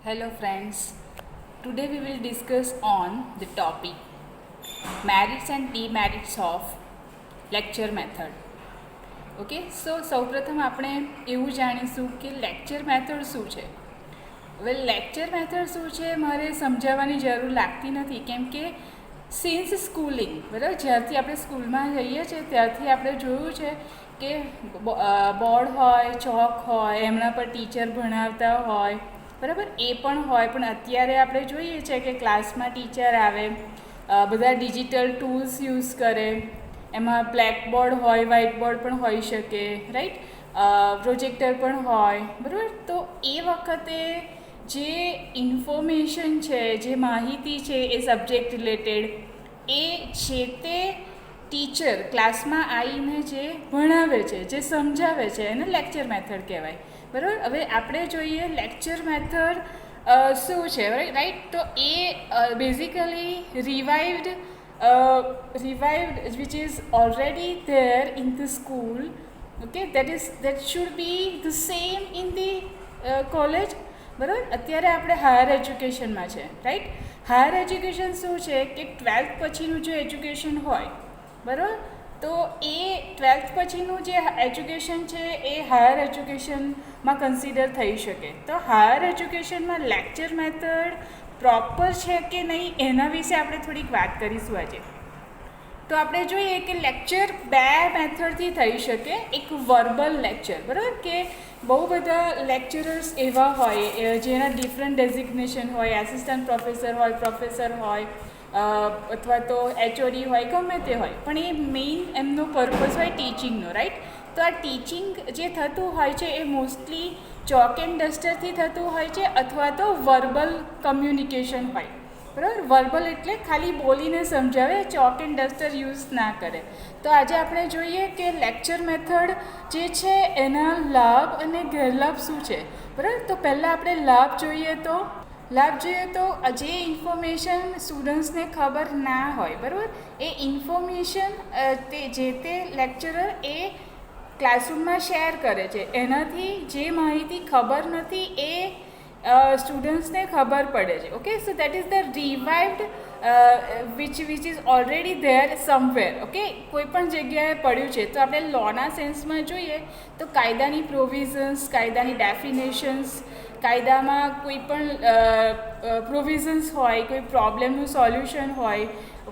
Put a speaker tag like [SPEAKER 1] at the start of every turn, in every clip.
[SPEAKER 1] Hello friends, today we will discuss on the topic merits and demerits of lecture method. Okay સૌપ્રથમ આપણે એવું જાણીશું કે lecture method શું છે. હવે લેક્ચર મેથડ શું છે મારે સમજાવવાની જરૂર લાગતી નથી, કેમ કે સિન્સ સ્કૂલિંગ બરાબર જ્યારથી આપણે સ્કૂલમાં જઈએ છીએ ત્યારથી આપણે જોયું છે કે બોર્ડ હોય, ચોક હોય, એમના પર ટીચર ભણાવતા હોય બરાબર, એ પણ હોય. પણ અત્યારે આપણે જોઈએ છે કે ક્લાસમાં ટીચર આવે, બધા ડિજિટલ ટૂલ્સ યુઝ કરે, એમાં બ્લેકબોર્ડ હોય, વ્હાઇટ બોર્ડ પણ હોઈ શકે, રાઈટ, પ્રોજેક્ટર પણ હોય બરાબર. તો એ વખતે જે ઇન્ફોર્મેશન છે, જે માહિતી છે એ સબ્જેક્ટ રિલેટેડ, એ જે તે ટીચર ક્લાસમાં આવીને જે ભણાવે છે, જે સમજાવે છે, એને લેક્ચર મેથડ કહેવાય બરાબર. હવે આપણે જોઈએ લેક્ચર મેથડ શું છે રાઈટ. તો એ basically રિવાઇવ્ડ which is already there in the school, okay, that should be the same in the college બરાબર. અત્યારે આપણે હાયર એજ્યુકેશનમાં છે રાઈટ. હાયર એજ્યુકેશન શું છે કે 12th પછીનું જે એજ્યુકેશન હોય બરાબર, તો એ 12th પછીનું જે એજ્યુકેશન છે એ હાયર એજ્યુકેશનમાં કન્સિડર થઈ શકે. તો હાયર એજ્યુકેશનમાં લેક્ચર મેથડ પ્રોપર છે કે નહીં એના વિશે આપણે થોડીક વાત કરીશું આજે. તો આપણે જોઈએ કે લેક્ચર બે મેથડથી થઈ શકે. એક વર્બલ લેક્ચર બરાબર, કે બહુ બધા લેક્ચરર્સ એવા હોય જેના ડિફરન્ટ ડેઝિગ્નેશન હોય, આસિસ્ટન્ટ પ્રોફેસર હોય, પ્રોફેસર હોય, અથવા તો HOD હોય, ગમે તે હોય, પણ એ મેઇન એમનો પર્પઝ હોય ટીચિંગનો રાઈટ. તો આ ટીચિંગ જે થતું હોય છે એ મોસ્ટલી ચોક એન્ડ ડસ્ટરથી થતું હોય છે, અથવા તો વર્બલ કમ્યુનિકેશન હોય બરાબર. વર્બલ એટલે ખાલી બોલીને સમજાવે, ચોક એન્ડ ડસ્ટર યુઝ ના કરે. તો આજે આપણે જોઈએ કે લેક્ચર મેથડ જે છે એના લાભ અને ગેરલાભ શું છે બરાબર. તો પહેલાં આપણે લાભ જોઈએ તો જે ઇન્ફોર્મેશન સ્ટુડન્ટ્સને ખબર ના હોય બરાબર, એ ઇન્ફોર્મેશન તે લેક્ચરર એ ક્લાસરૂમમાં શેર કરે છે. એનાથી જે માહિતી ખબર નથી એ સ્ટુડન્ટ્સને ખબર પડે છે. Okay, so that is the revived which is already there somewhere. Okay, કોઈ પણ જગ્યાએ પડ્યું છે. તો આપણે લોના સેન્સમાં જોઈએ તો કાયદાની પ્રોવિઝન્સ, કાયદાની ડેફિનેશન્સ, કાયદામાં કોઈ પણ પ્રોવિઝન્સ હોય, કોઈ પ્રોબ્લેમનું સોલ્યુશન હોય,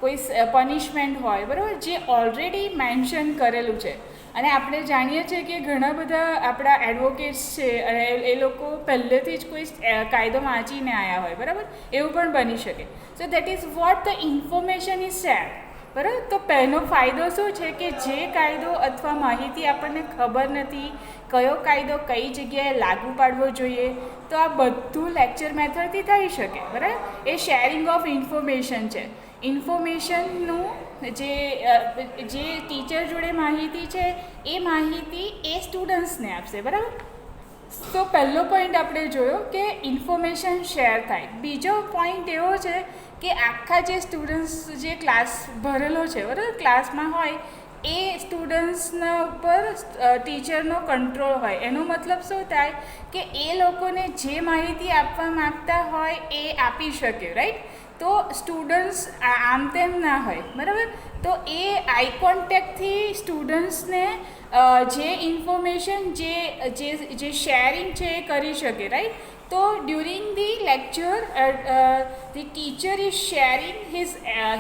[SPEAKER 1] કોઈ પનિશમેન્ટ હોય બરાબર, જે ઓલરેડી મેન્શન કરેલું છે. અને આપણે જાણીએ છીએ કે ઘણા બધા આપણા એડવોકેટ્સ છે અને એ લોકો પહેલેથી જ કોઈ કાયદો વાંચીને આવ્યા હોય બરાબર, એવું પણ બની શકે. સો that is what the information is share બરાબર. તો પહેલો ફાયદો શું છે કે જે કાયદો અથવા માહિતી આપણને ખબર નથી, કયો કાયદો કઈ જગ્યાએ લાગુ પાડવો જોઈએ, તો આ બધું લેક્ચર મેથડથી થઈ શકે બરાબર. એ શેરિંગ ઓફ ઇન્ફોર્મેશન છે. ઇન્ફોર્મેશનનું જે ટીચર જોડે માહિતી છે એ માહિતી એ સ્ટુડન્ટ્સને આપશે બરાબર. તો પહેલો પોઈન્ટ આપણે જોયો કે ઇન્ફોર્મેશન શેર થાય. બીજો પોઈન્ટ એવો છે કે આખા જે સ્ટુડન્ટ્સ જે ક્લાસ ભરેલો છે બરાબર, ક્લાસમાં હોય, એ સ્ટુડન્ટ્સના ઉપર ટીચરનો કંટ્રોલ હોય. એનો મતલબ શું થાય કે એ લોકોને જે માહિતી આપવા માગતા હોય એ આપી શકે રાઈટ. તો સ્ટુડન્ટ્સ આમ તેમ ના હોય બરાબર. તો એ આઈ કોન્ટેક્ટથી સ્ટુડન્ટ્સને જે ઇન્ફોર્મેશન જે શેરિંગ છે એ કરી શકે રાઈટ. તો during the lecture the teacher is sharing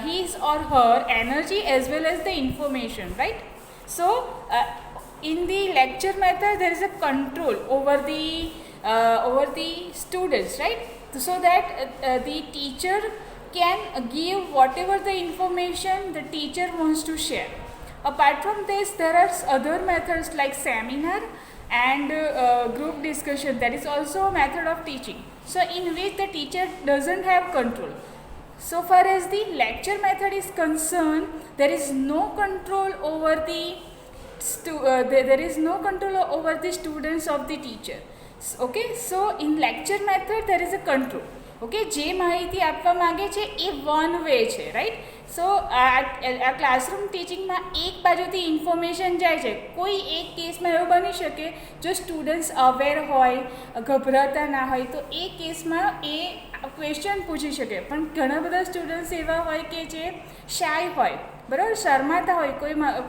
[SPEAKER 1] his or her energy as well as the information, right? So in the lecture method there is a control over the students, right? So that the teacher can give whatever the information the teacher wants to share. Apart from this, there are other methods like seminar and group discussion. That is also a method of teaching, so in which the teacher doesn't have control. So far as the lecture method is concerned, there is no control over there is no control over the students of the teacher. Okay, so in lecture method there is a control. Okay, જે માહિતી આપવા માગે છે એ one way છે, right. સો આ classroom ટીચિંગમાં એક બાજુથી information જાય છે. કોઈ એક કેસમાં એવું બની શકે જો સ્ટુડન્ટ્સ અવેર હોય, ગભરાતા ના હોય, તો એ કેસમાં એ ક્વેશ્ચન પૂછી શકે. પણ ઘણા બધા સ્ટુડન્ટ્સ એવા હોય કે જે શાય હોય, બરાબર, શરમાતા હોય,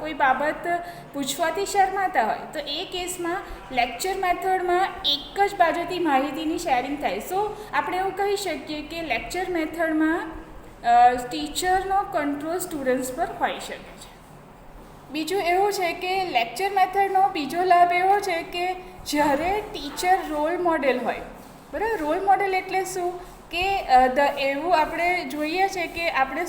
[SPEAKER 1] કોઈ બાબત પૂછવાથી શરમાતા હોય, તો એ કેસમાં લેક્ચર મેથડમાં એક જ બાજુથી માહિતીની શેરિંગ થાય. સો આપણે એવું કહી શકીએ કે લેક્ચર મેથડમાં ટીચરનો કંટ્રોલ સ્ટુડન્ટ્સ પર હોઈ શકે છે. બીજું એવું છે કે લેક્ચર મેથડનો બીજો લાભ એવો છે કે જ્યારે ટીચર રોલ મોડેલ હોય, બરાબર. રોલ મોડેલ એટલે શું કે એવું આપણે જોઈએ છે કે આપણે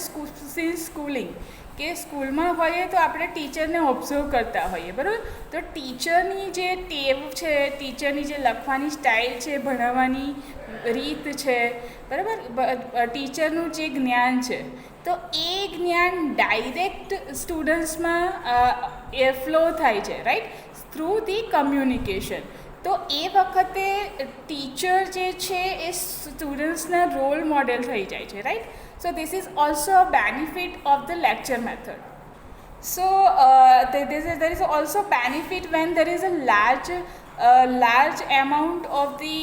[SPEAKER 1] સ્કૂલિંગ કે સ્કૂલમાં હોઈએ તો આપણે ટીચરને ઓબ્ઝર્વ કરતા હોઈએ, બરાબર. તો ટીચરની જે ટેવ છે, ટીચરની જે લખવાની સ્ટાઇલ છે, ભણાવવાની રીત છે, બરાબર, ટીચરનું જે જ્ઞાન છે, તો એ જ્ઞાન ડાયરેક્ટ સ્ટુડન્ટ્સમાં એ ફ્લો થાય છે, રાઈટ, થ્રુ ધી કમ્યુનિકેશન. તો એ વખતે ટીચર જે છે એ સ્ટુડન્ટ્સના રોલ મોડેલ થઈ જાય છે, right. So this is also a benefit of the lecture method. So there is also benefit when there is a large amount of the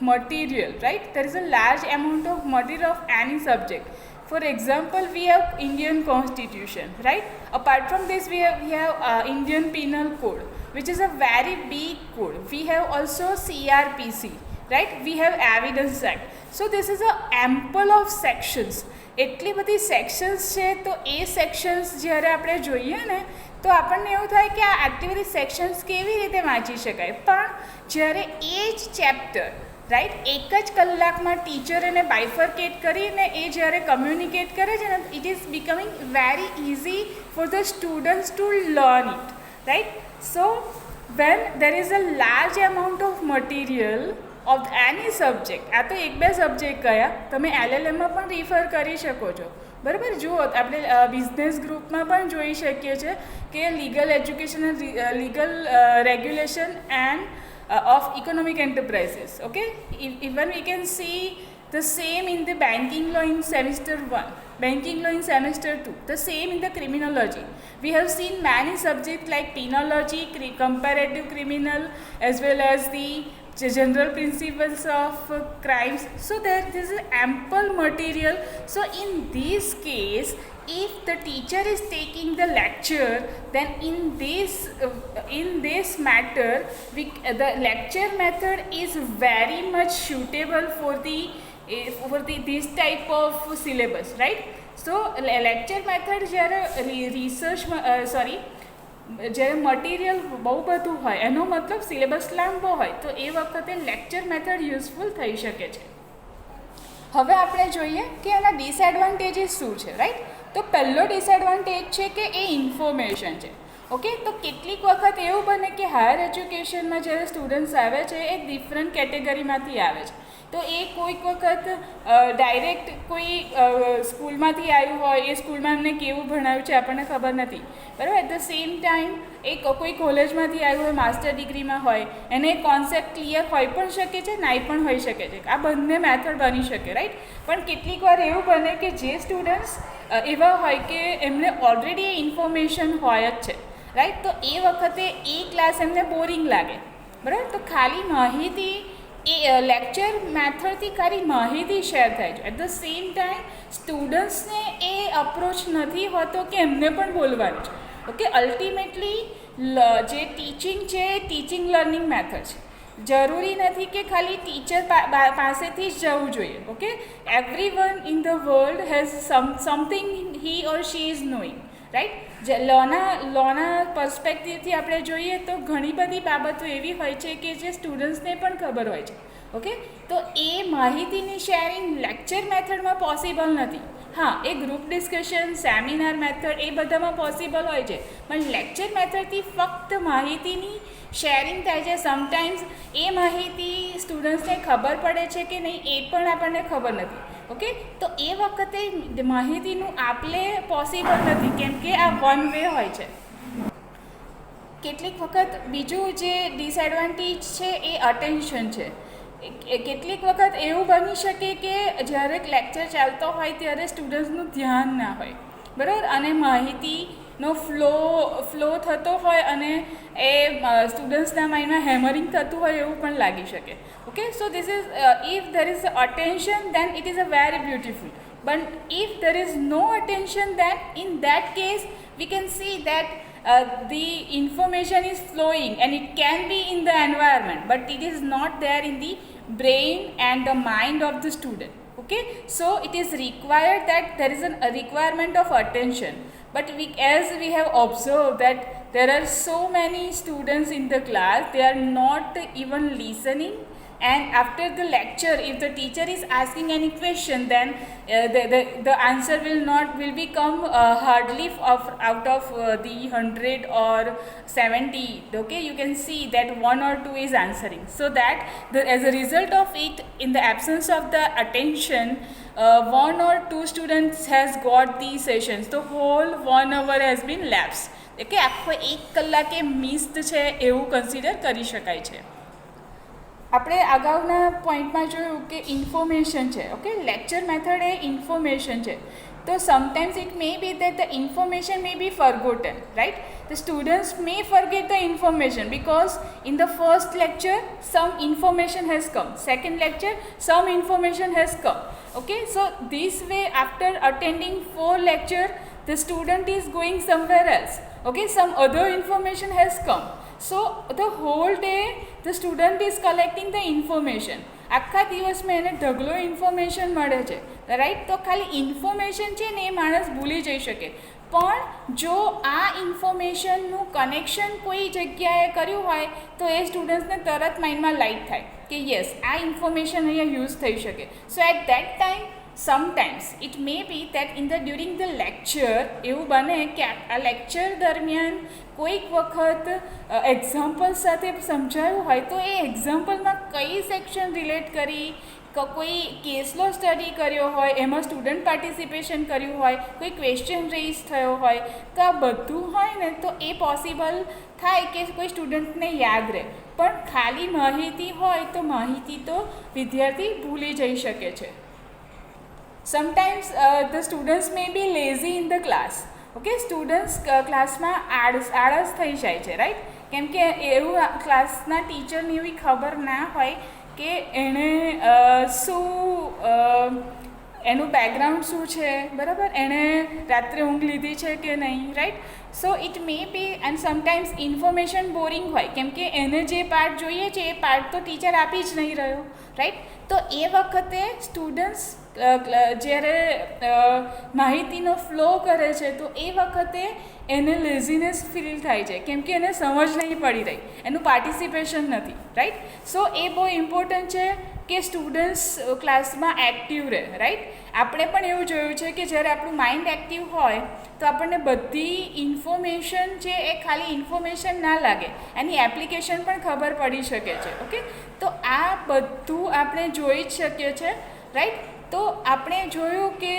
[SPEAKER 1] material, right? There is a large amount of material of any subject. For example, we have Indian Constitution, right? Apart from this, we have Indian Penal Code, which is a very big code. We have also CRPC, right? We have Evidence Act. So this is a ample of sections. એટલી બધી sections છે. તો એ sections જ્યારે આપણે જોઈએ ને તો આપણને એવું થાય કે આટલી બધી સેક્શન્સ કેવી રીતે વાંચી શકાય. પણ જ્યારે એ જ ચેપ્ટર, રાઈટ, એક જ કલાકમાં ટીચર એને બાયફર્કેટ કરીને એ જ્યારે કમ્યુનિકેટ કરે છે ને, it is becoming very easy for the students to learn it, right. So when there is a large amount of material of any subject, આ તો એક બે સબ્જેક્ટ કયા, તમે LLMમાં પણ રિફર કરી શકો છો, બરાબર. જુઓ, આપણે બિઝનેસ ગ્રુપમાં પણ જોઈ શકીએ છીએ કે legal education, legal regulation end of economic enterprises, okay. Even we can see the same in the banking law in semester 1, banking law in semester 2, the same in the criminology. We have seen many subjects like penology, comparative criminal, as well as the general principles of crimes. So there is ample material. So in this case, if the teacher is taking the lecture, then in this matter the lecture method is very much suitable for this type of syllabus, right? So lecture method જ્યારે જ્યારે material બહુ બધું હોય, એનો મતલબ syllabus લાંબો હોય, તો એ વખતે લેક્ચર મેથડ યુઝફુલ થઈ શકે છે. હવે આપણે જોઈએ કે એના ડિસએડવાન્ટેજીસ શું છે, રાઈટ. તો પહેલો ડિસએડવાન્ટેજ છે કે એ ઇન્ફોર્મેશન છે, ઓકે. તો કેટલીક વખત એવું બને કે હાયર એજ્યુકેશનમાં જ્યારે સ્ટુડન્ટ્સ આવે છે એ ડિફરન્ટ કેટેગરીમાંથી આવે છે. તો એ કોઈક વખત ડાયરેક્ટ કોઈ સ્કૂલમાંથી આવ્યું હોય, એ સ્કૂલમાં એમને કેવું ભણાવ્યું છે આપણને ખબર નથી, બરાબર. એટ ધ સેમ ટાઈમ એ કોઈ કોલેજમાંથી આવ્યું હોય, માસ્ટર ડિગ્રીમાં હોય, એને કોન્સેપ્ટ ક્લિયર હોય પણ શકે છે, નાઈ પણ હોઈ શકે છે. આ બંને મેથડ બની શકે, રાઈટ. પણ કેટલીક વાર એવું બને કે જે સ્ટુડન્ટ્સ એવા હોય કે એમને ઓલરેડી એ ઇન્ફોર્મેશન હોય જ છે, રાઈટ. તો એ વખતે એ ક્લાસ એમને બોરિંગ લાગે, બરાબર. તો ખાલી માહિતી એ લેક્ચર મેથડથી ખાલી માહિતી શેર થાય છે. એટ ધ સેમ ટાઈમ સ્ટુડન્ટ્સને એ અપ્રોચ નથી હોતો કે એમને પણ બોલવાનું છે, ઓકે. અલ્ટિમેટલી જે ટીચિંગ છે એ ટીચિંગ લર્નિંગ મેથડ છે. જરૂરી નથી કે ખાલી ટીચર પાસેથી જ જવું જોઈએ, okay. Everyone in the world has something he or she is knowing, right. લોના પર્સપેક્ટિવથી આપણે જોઈએ તો ઘણી બધી બાબતો એવી હોય છે કે જે સ્ટુડન્ટ્સને પણ ખબર હોય છે, ઓકે. તો એ માહિતીની શેરિંગ લેક્ચર મેથડમાં પોસિબલ નથી. હા, એ ગ્રુપ ડિસ્કશન, સેમિનાર મેથડ એ બધામાં પોસિબલ હોય છે, પણ લેક્ચર મેથડથી ફક્ત માહિતીની શેરિંગ થાય છે. સમટાઈમ્સ એ માહિતી સ્ટુડન્ટ્સને ખબર પડે છે કે નહીં એ પણ આપણને ખબર નથી, ઓકે. તો એ વખતે માહિતીનું આપલે પોસિબલ નથી, કેમ કે આ વન વે હોય છે. કેટલીક વખત બીજું જે ડિસએડવાન્ટેજ છે એ અટેન્શન છે. કેટલીક વખત એવું બની શકે કે જ્યારે લેક્ચર ચાલતો હોય ત્યારે સ્ટુડન્ટ્સનું ધ્યાન ના હોય, બરાબર, અને માહિતીનો ફ્લો થતો હોય અને એ સ્ટુડન્ટ્સના માઇન્ડમાં હેમરિંગ થતું હોય એવું પણ લાગી શકે. Okay, so this is if there is attention then it is a very beautiful, but if there is no attention, then in that case we can see that the information is flowing and it can be in the environment, but it is not there in the brain and the mind of the student. Okay, so it is required that there is a requirement of attention, but as we have observed that there are so many students in the class, they are not even listening, and after the lecture if the teacher is asking any question, then the answer will become hardly out of the 100 or 70. Okay, you can see that 1 or 2 is answering, so that as a result of it, in the absence of the attention, 1 or 2 students has got the sessions, the whole 1 hour has been lapsed. Okay, આખો 1 કલાકે missed છે એવું consider કરી શકાય છે. આપણે અગાઉના પોઈન્ટમાં જોયું કે ઇન્ફોર્મેશન છે. ઓકે, લેક્ચર મેથડ એ ઇન્ફોર્મેશન છે. તો sometimes it may be that the information may be forgotten, right? The students may forget the information because in the first lecture some information has come, second lecture some information has come. Okay, so this way after attending 4 lecture the student is going somewhere else. Okay, some other information has come, so the whole day the student is collecting the information. આખા દિવસમાં એને ઢગલો information મળે છે, right? તો ખાલી information છે ને એ માણસ ભૂલી જઈ શકે, પણ જો આ ઇન્ફોર્મેશનનું કનેક્શન કોઈ જગ્યાએ કર્યું હોય તો એ સ્ટુડન્ટ્સને તરત માઇન્ડમાં લાઇટ થાય કે યસ આ ઇન્ફોર્મેશન અહીંયા યુઝ થઈ શકે. So at that time sometimes it may be that during the lecture એવું બને કે આ લેક્ચર દરમિયાન કોઈક વખત એક્ઝામ્પલ સાથે સમજાયું હોય તો એ એક્ઝામ્પલમાં કઈ સેક્શન રિલેટ કરી, કોઈ કેસનો સ્ટડી કર્યો હોય, એમાં સ્ટુડન્ટ પાર્ટિસિપેશન કર્યું હોય, કોઈ ક્વેશ્ચન રેઇઝ થયો હોય, તો આ બધું હોય ને તો એ પોસિબલ થાય કે કોઈ સ્ટુડન્ટને યાદ રહે. પણ ખાલી માહિતી હોય તો માહિતી તો વિદ્યાર્થી ભૂલી જઈ શકે છે. Sometimes the students may be lazy in the class. Okay, students ક્લાસમાં આળસ થઈ જાય છે, રાઈટ? કેમ કે એવું ક્લાસના ટીચરને એવી ખબર ના હોય કે એણે શું એનું બેકગ્રાઉન્ડ શું છે, બરાબર, એણે રાત્રે ઊંઘ લીધી છે કે નહીં, right? So it may be and sometimes information boring હોય કેમ કે એને જે પાર્ટ જોઈએ છે એ પાર્ટ તો ટીચર આપી જ નહીં રહ્યો, રાઈટ? તો એ વખતે સ્ટુડન્ટ્સ જ્યારે માહિતીનો ફ્લો કરે છે તો એ વખતે એને લેઝીનેસ ફીલ થાય છે કેમ કે એને સમજ નહીં પડી રહી, એનું પાર્ટિસિપેશન નથી, રાઈટ? સો એ બહુ ઇમ્પોર્ટન્ટ છે કે સ્ટુડન્ટ્સ ક્લાસમાં એક્ટિવ રહે, રાઈટ? આપણે પણ એવું જોયું છે કે જ્યારે આપણું માઇન્ડ એક્ટિવ હોય તો આપણને બધી ઇન્ફોર્મેશન છે એ ખાલી ઇન્ફોર્મેશન ના લાગે, એની એપ્લિકેશન પણ ખબર પડી શકે છે. ઓકે, તો આ બધું આપણે જોઈ જ શકીએ છીએ, રાઈટ? તો આપણે જોયું કે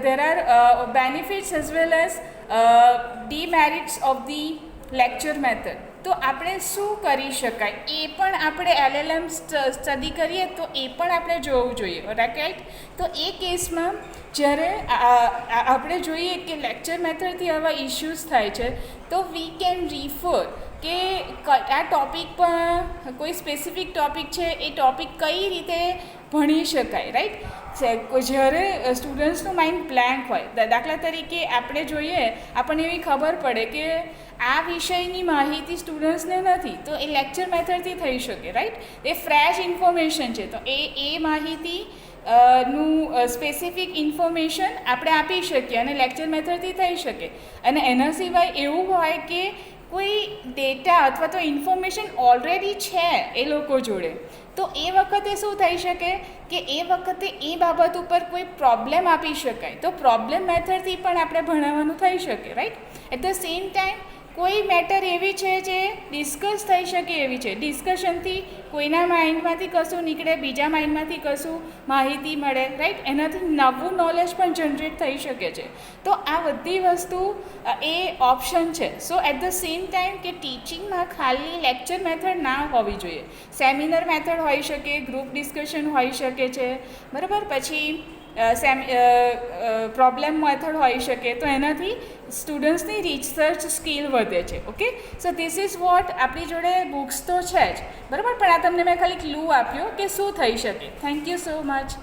[SPEAKER 1] there are benefits as well as demerits of the lecture method. તો આપણે શું કરી શકાય એ પણ આપણે LLM સ્ટડી કરીએ તો એ પણ આપણે જોવું જોઈએ, રાઈટ? તો એ કેસમાં જ્યારે આપણે જોઈએ કે લેક્ચર મેથડથી આવા ઇશ્યુઝ થાય છે તો વી કેન રિફર કે આ ટૉપિક પર કોઈ સ્પેસિફિક ટૉપિક છે એ ટૉપિક કઈ રીતે ભણી શકાય, રાઈટ? જ્યારે સ્ટુડન્ટ્સનું માઇન્ડ બ્લેન્ક હોય, દાખલા તરીકે આપણે જોઈએ, આપણને એવી ખબર પડે કે આ વિષયની માહિતી સ્ટુડન્ટ્સને નથી તો એ લેક્ચર મેથડથી થઈ શકે, રાઈટ? એ ફ્રેશ ઇન્ફોર્મેશન છે તો એ માહિતી નું સ્પેસિફિક ઇન્ફોર્મેશન આપણે આપી શકીએ અને લેક્ચર મેથડથી થઈ શકે. અને એના સિવાય એવું હોય કે કોઈ ડેટા અથવા તો ઇન્ફોર્મેશન ઓલરેડી છે એ લોકો જોડે, તો એ વખતે શું થઈ શકે કે એ વખતે એ બાબત ઉપર કોઈ પ્રોબ્લેમ આપી શકાય, તો પ્રોબ્લેમ મેથડથી પણ આપણે ભણાવવાનું થઈ શકે, right? At the same time કોઈ મેટર એવી છે જે ડિસ્કસ થઈ શકે એવી છે. ડિસ્કશનથી કોઈના માઇન્ડમાંથી કશું નીકળે, બીજા માઇન્ડમાંથી કશું માહિતી મળે, રાઈટ. એનાથી નવું નોલેજ પણ જનરેટ થઈ શકે છે. તો આ બધી વસ્તુ એ ઓપ્શન છે. So at the same time કે ટીચિંગમાં ખાલી લેક્ચર મેથડ ના હોવી જોઈએ. સેમિનાર મેથડ હોઈ શકે, ગ્રુપ ડિસ્કશન હોઈ શકે છે, બરાબર. પછી પ્રોબ્લેમ મેથડ હોઈ શકે. તો એનાથી સ્ટુડન્ટ્સની રિસર્ચ સ્કિલ વધે છે. Okay, so this is what. આપણી જોડે બુક્સ તો છે જ, બરાબર, પણ આ તમને મેં ખાલી ક્લુ આપ્યો કે શું થઈ શકે. Thank you so much.